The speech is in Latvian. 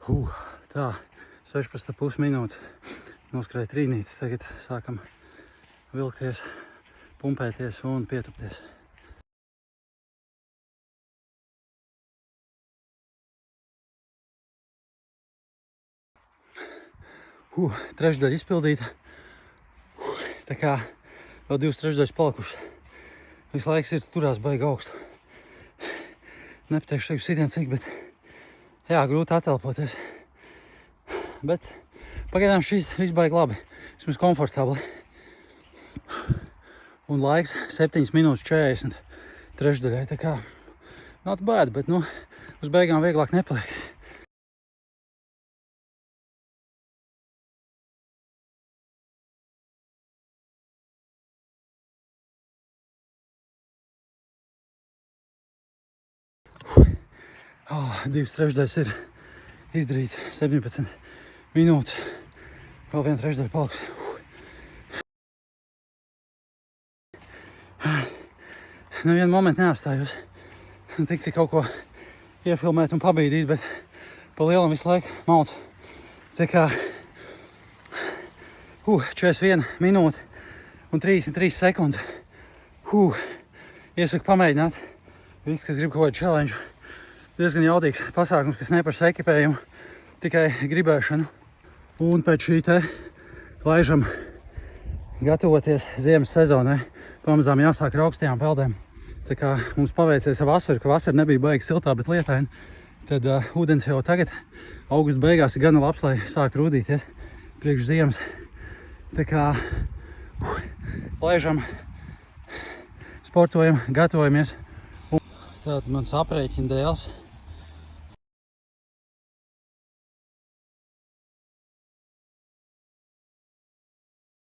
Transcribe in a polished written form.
Tā, 16,5 minūtes. Noskrēja trīnīti. Tagad sākam vilkties, pumpēties un pietupties. Trešdaļa izpildīta. Tā kā vēl 2/3 palikušas. Visu laiku sirds turās baigi augstu. Nepateikšu tagad sitien cik, bet jā, grūti atelpoties. Bet pagaidām šīs viss baigi labi. Vismaz komfortabli. Un laiks 7 minūtes 40 trešdaļai. Tā kā not bad, bet uz beigām vieglāk nepaliek. Divas trešdaļas ir izdarīt 17 minūtes. Vēl viena trešdaļa paliks. Nevienu momentu neapstājos. Tik cik kaut ko iefilmēt un pabīdīt, bet pa lielam visu laiku malcu. Tā kā 41 minūte un 33 sekundes. Iesaku pamēģināt. Visi, kas grib kaut kādu challenge. Diezgan jaudīgs pasākums, kas neprasa ekipējumu, tikai gribēšanu. Un pēc šī te laižam gatavoties ziemas sezonai. Pamazām jāsāk ar augstajām peldēm. Tā kā mums paveicies ar vasaru, ka vasara nebija baigi siltā, bet lietaina, tad ūdens jau tagad augusta beigās ir gana labs, lai sāktu rūdīties priekš ziemas. Tā kā laižam, sportojam, gatavojamies. Tātad mans aprēķina dēls